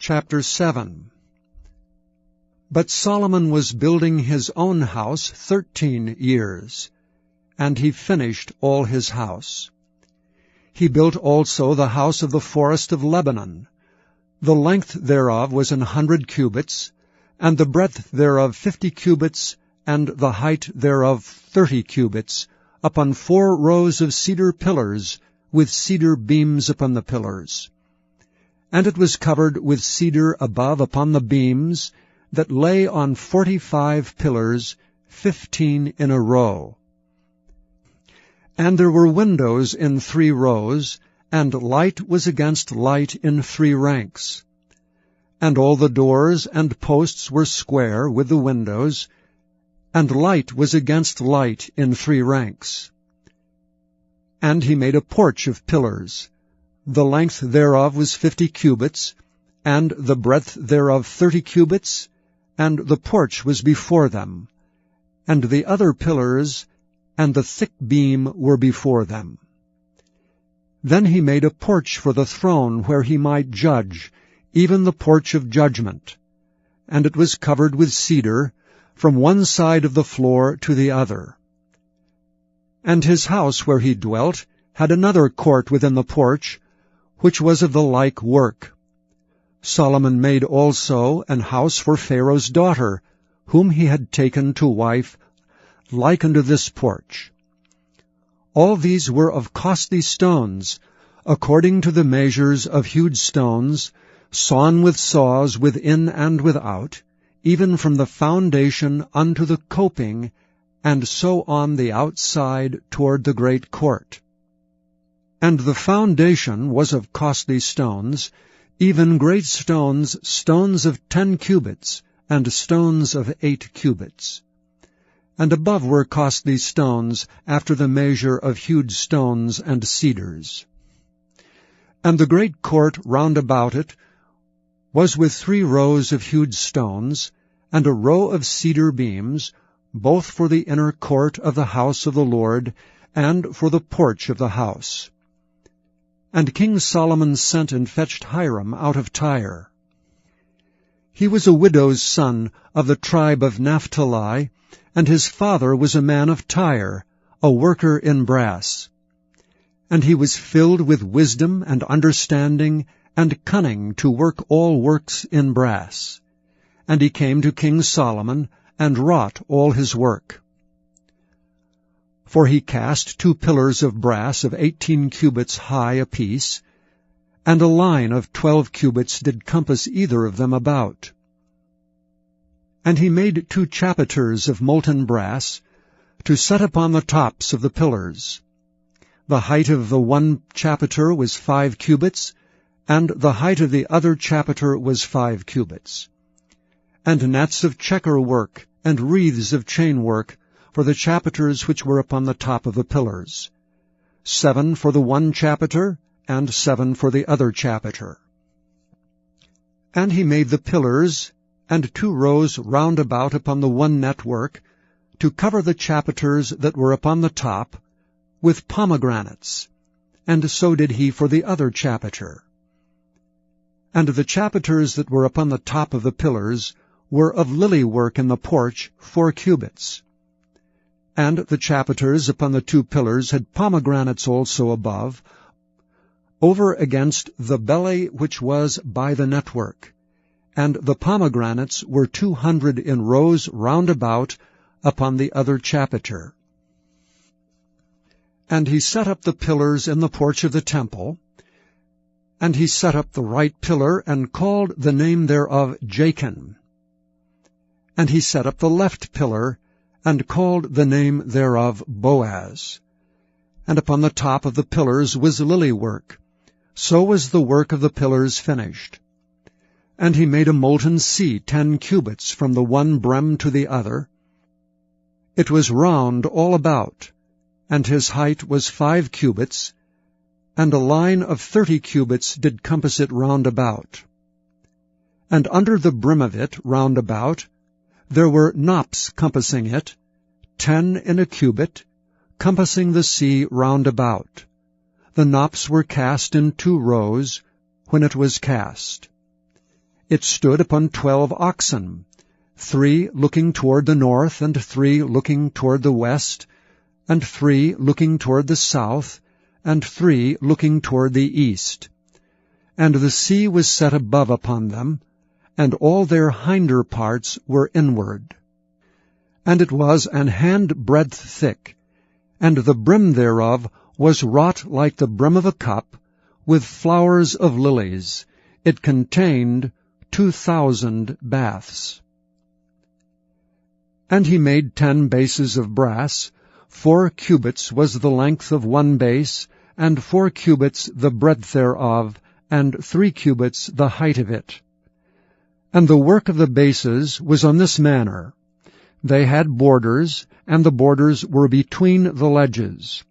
Chapter 7. But Solomon was building his own house 13 years, and he finished all his house. He built also the house of the forest of Lebanon. The length thereof was 100 cubits, and the breadth thereof 50 cubits, and the height thereof 30 cubits, upon 4 rows of cedar pillars, with cedar beams upon the pillars. And it was covered with cedar above upon the beams, that lay on 45 pillars, 15 in a row. And there were windows in 3 rows, and light was against light in 3 ranks. And all the doors and posts were square with the windows, and light was against light in 3 ranks. And he made a porch of pillars. The length thereof was 50 cubits, and the breadth thereof 30 cubits, and the porch was before them, and the other pillars and the thick beam were before them. Then he made a porch for the throne where he might judge, even the porch of judgment, and it was covered with cedar, from one side of the floor to the other. And his house where he dwelt had another court within the porch, which was of the like work. Solomon made also an house for Pharaoh's daughter, whom he had taken to wife, like unto this porch. All these were of costly stones, according to the measures of hewed stones, sawn with saws within and without, even from the foundation unto the coping, and so on the outside toward the great court. And the foundation was of costly stones, even great stones, stones of 10 cubits, and stones of 8 cubits. And above were costly stones, after the measure of hewed stones and cedars. And the great court round about it was with 3 rows of hewed stones, and a row of cedar beams, both for the inner court of the house of the Lord, and for the porch of the house. And King Solomon sent and fetched Hiram out of Tyre. He was a widow's son of the tribe of Naphtali, and his father was a man of Tyre, a worker in brass. And he was filled with wisdom and understanding and cunning to work all works in brass. And he came to King Solomon, and wrought all his work. For he cast 2 pillars of brass of 18 cubits high apiece, and a line of 12 cubits did compass either of them about. And he made 2 chapiters of molten brass, to set upon the tops of the pillars. The height of the one chapiter was 5 cubits, and the height of the other chapiter was 5 cubits. And nets of checker work, and wreaths of chain work, for the chapiters which were upon the top of the pillars, 7 for the one chapiter, and 7 for the other chapiter. And he made the pillars, and 2 rows round about upon the one network, to cover the chapiters that were upon the top, with pomegranates, and so did he for the other chapiter. And the chapiters that were upon the top of the pillars were of lily work in the porch 4 cubits. And the chapiters upon the 2 pillars had pomegranates also above, over against the belly which was by the network. And the pomegranates were 200 in rows round about upon the other chapiter. And he set up the pillars in the porch of the temple, and he set up the right pillar, and called the name thereof Jachin. And he set up the left pillar, and called the name thereof Boaz. And upon the top of the pillars was lily work. So was the work of the pillars finished. And he made a molten sea 10 cubits from the one brim to the other. It was round all about, and his height was 5 cubits, and a line of 30 cubits did compass it round about. And under the brim of it round about there were knops compassing it, 10 in a cubit, compassing the sea round about. The knops were cast in 2 rows, when it was cast. it stood upon 12 oxen, 3 looking toward the north, and 3 looking toward the west, and 3 looking toward the south, and 3 looking toward the east. And the sea was set above upon them, and all their hinder parts were inward. And it was an handbreadth thick, and the brim thereof was wrought like the brim of a cup, with flowers of lilies. It contained 2,000 baths. And he made 10 bases of brass. 4 cubits was the length of one base, and 4 cubits the breadth thereof, and 3 cubits the height of it. And the work of the bases was on this manner. They had borders, and the borders were between the ledges.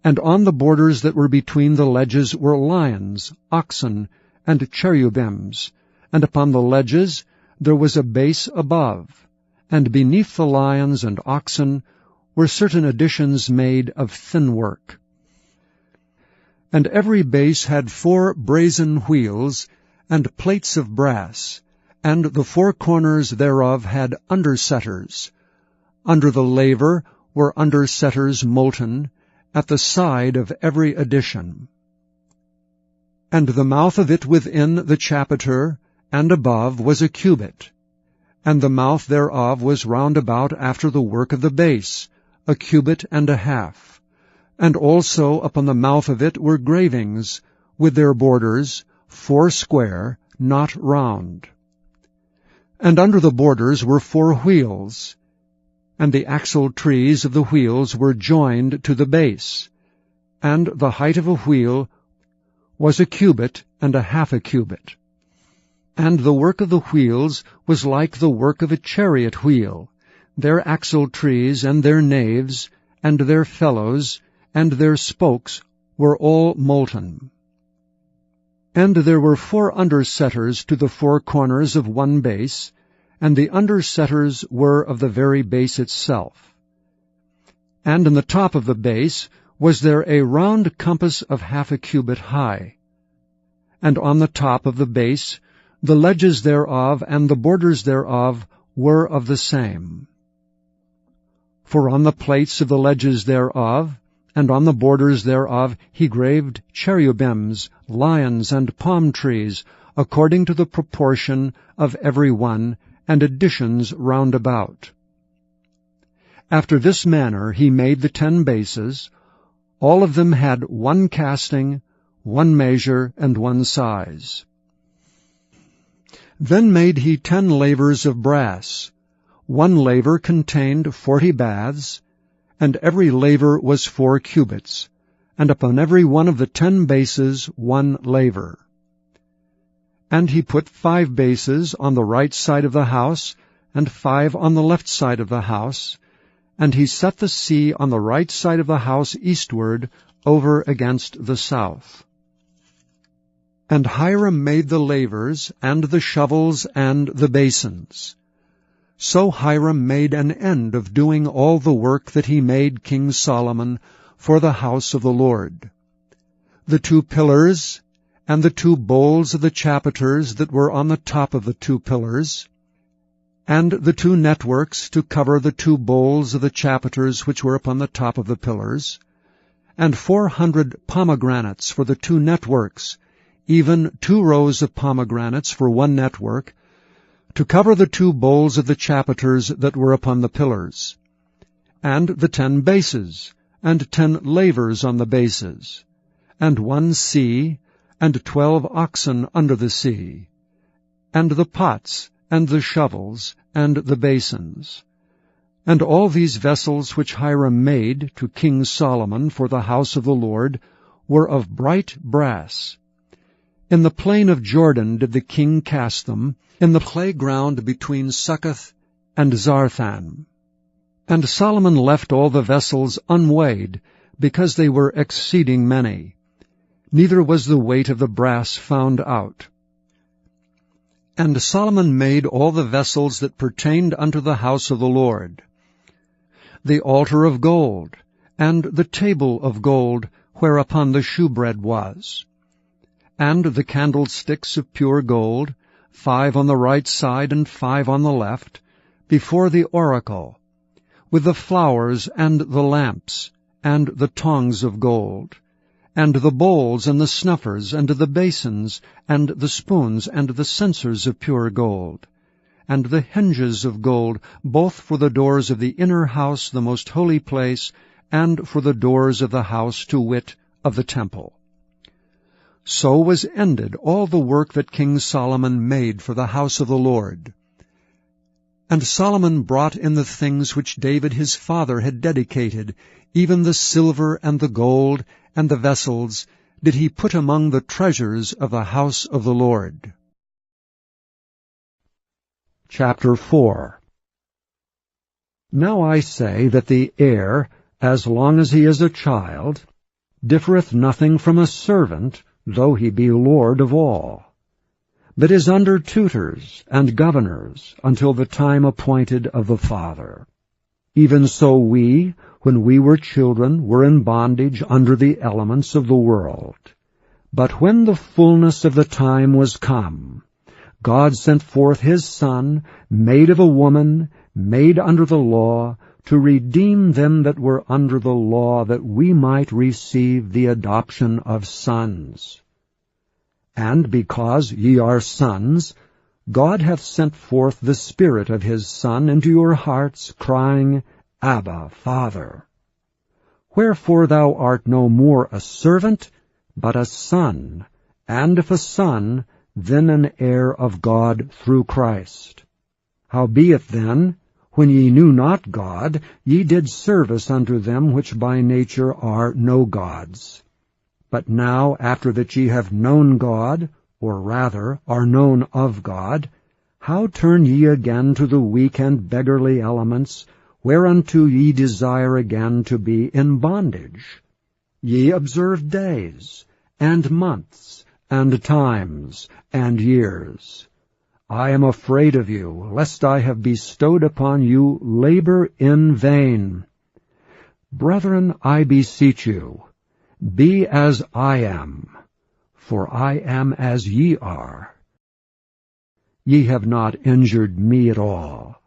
And on the borders that were between the ledges were lions, oxen, and cherubims, and upon the ledges there was a base above, and beneath the lions and oxen were certain additions made of thin work. And every base had 4 brazen wheels, and plates of brass, and the 4 corners thereof had undersetters. Under the laver were undersetters molten, at the side of every addition. And the mouth of it within the chapiter, and above, was a cubit, and the mouth thereof was round about after the work of the base, a cubit and a half. And also upon the mouth of it were gravings, with their borders, 4 square, not round. And under the borders were 4 wheels, and the axle trees of the wheels were joined to the base, and the height of a wheel was a cubit and a half a cubit. And the work of the wheels was like the work of a chariot wheel, their axle trees and their naves, and their felloes, and their spokes were all molten. And there were 4 undersetters to the 4 corners of one base, and the undersetters were of the very base itself. And in the top of the base was there a round compass of half a cubit high. And on the top of the base the ledges thereof and the borders thereof were of the same. For on the plates of the ledges thereof, and on the borders thereof he graved cherubims, lions, and palm trees, according to the proportion of every one, and additions round about. After this manner he made the 10 bases. All of them had 1 casting, 1 measure, and 1 size. Then made he 10 lavers of brass. 1 laver contained 40 baths, and every laver was 4 cubits, and upon every one of the 10 bases 1 laver. And he put 5 bases on the right side of the house, and 5 on the left side of the house, and he set the sea on the right side of the house eastward, over against the south. And Hiram made the lavers, and the shovels, and the basins. So Hiram made an end of doing all the work that he made King Solomon for the house of the Lord. The 2 pillars, and the 2 bowls of the chapiters that were on the top of the 2 pillars, and the 2 networks to cover the 2 bowls of the chapiters which were upon the top of the pillars, and 400 pomegranates for the 2 networks, even 2 rows of pomegranates for 1 network, to cover the 2 bowls of the chapiters that were upon the pillars, and the 10 bases, and 10 lavers on the bases, and 1 sea, and 12 oxen under the sea, and the pots, and the shovels, and the basins. And all these vessels which Hiram made to King Solomon for the house of the Lord were of bright brass. In the plain of Jordan did the king cast them, in the playground between Succoth and Zarthan. And Solomon left all the vessels unweighed, because they were exceeding many. Neither was the weight of the brass found out. And Solomon made all the vessels that pertained unto the house of the Lord: the altar of gold, and the table of gold whereupon the shewbread was, and the candlesticks of pure gold, 5 on the right side and 5 on the left, before the oracle, with the flowers and the lamps, and the tongs of gold, and the bowls and the snuffers, and the basins, and the spoons, and the censers of pure gold, and the hinges of gold, both for the doors of the inner house, the most holy place, and for the doors of the house, to wit, of the temple. So was ended all the work that King Solomon made for the house of the Lord. And Solomon brought in the things which David his father had dedicated, even the silver and the gold and the vessels, did he put among the treasures of the house of the Lord. Chapter 4. Now I say that the heir, as long as he is a child, differeth nothing from a servant, though he be lord of all, but is under tutors and governors until the time appointed of the father. Even so we, when we were children, were in bondage under the elements of the world. But when the fullness of the time was come, God sent forth his Son, made of a woman, made under the law, to redeem them that were under the law, that we might receive the adoption of sons. And because ye are sons, God hath sent forth the Spirit of his Son into your hearts, crying, Abba, Father. Wherefore thou art no more a servant, but a son, and if a son, then an heir of God through Christ. Howbeit then, when ye knew not God, ye did service unto them which by nature are no gods. But now, after that ye have known God, or rather are known of God, how turn ye again to the weak and beggarly elements, whereunto ye desire again to be in bondage? Ye observe days, and months, and times, and years. I am afraid of you, lest I have bestowed upon you labor in vain. Brethren, I beseech you, be as I am, for I am as ye are. Ye have not injured me at all.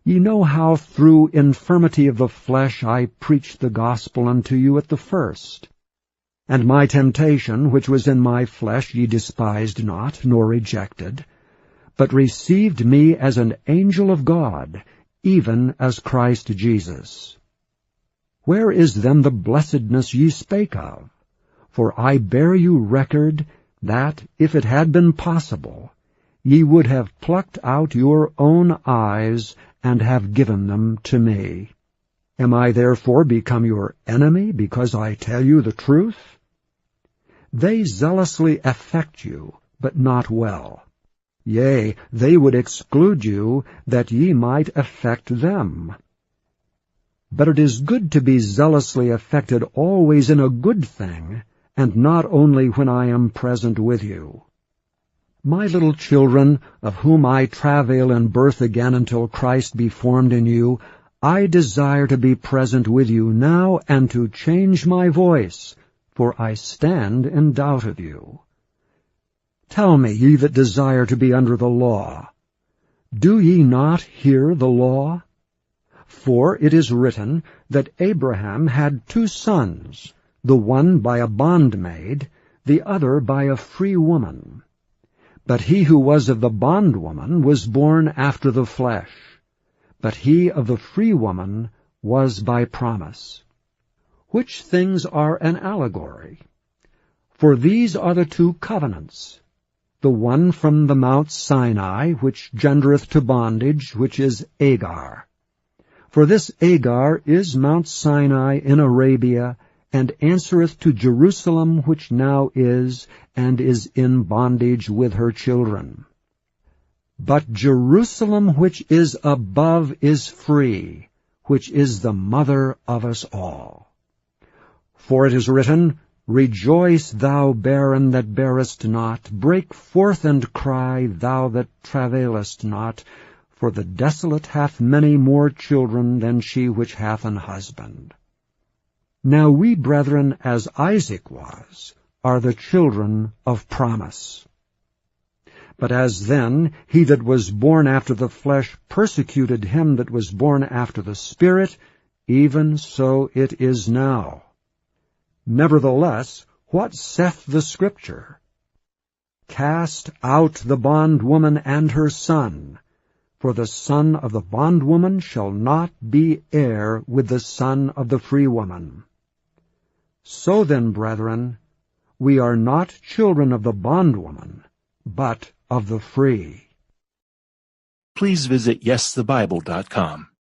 Ye know how through infirmity of the flesh I preached the gospel unto you at the first. And my temptation, which was in my flesh, ye despised not, nor rejected, but received me as an angel of God, even as Christ Jesus. Where is then the blessedness ye spake of? For I bear you record that, if it had been possible, ye would have plucked out your own eyes and have given them to me. Am I therefore become your enemy because I tell you the truth? They zealously affect you, but not well. Yea, they would exclude you, that ye might affect them. But it is good to be zealously affected always in a good thing, and not only when I am present with you. My little children, of whom I travail in birth again until Christ be formed in you, I desire to be present with you now, and to change my voice, for I stand in doubt of you. Tell me, ye that desire to be under the law, do ye not hear the law? For it is written that Abraham had 2 sons, the one by a bondmaid, the other by a free woman. But he who was of the bondwoman was born after the flesh, but he of the free woman was by promise. Which things are an allegory? For these are the 2 covenants, the one from the Mount Sinai, which gendereth to bondage, which is Agar. For this Agar is Mount Sinai in Arabia, and answereth to Jerusalem, which now is, and is in bondage with her children. But Jerusalem which is above is free, which is the mother of us all. For it is written, Rejoice, thou barren that bearest not, break forth and cry, thou that travailest not, for the desolate hath many more children than she which hath an husband. Now we, brethren, as Isaac was, are the children of promise. But as then he that was born after the flesh persecuted him that was born after the Spirit, even so it is now. Nevertheless, what saith the Scripture? Cast out the bondwoman and her son, for the son of the bondwoman shall not be heir with the son of the free woman. So then, brethren, we are not children of the bondwoman, but of the free. Please visit YesTheBible.com.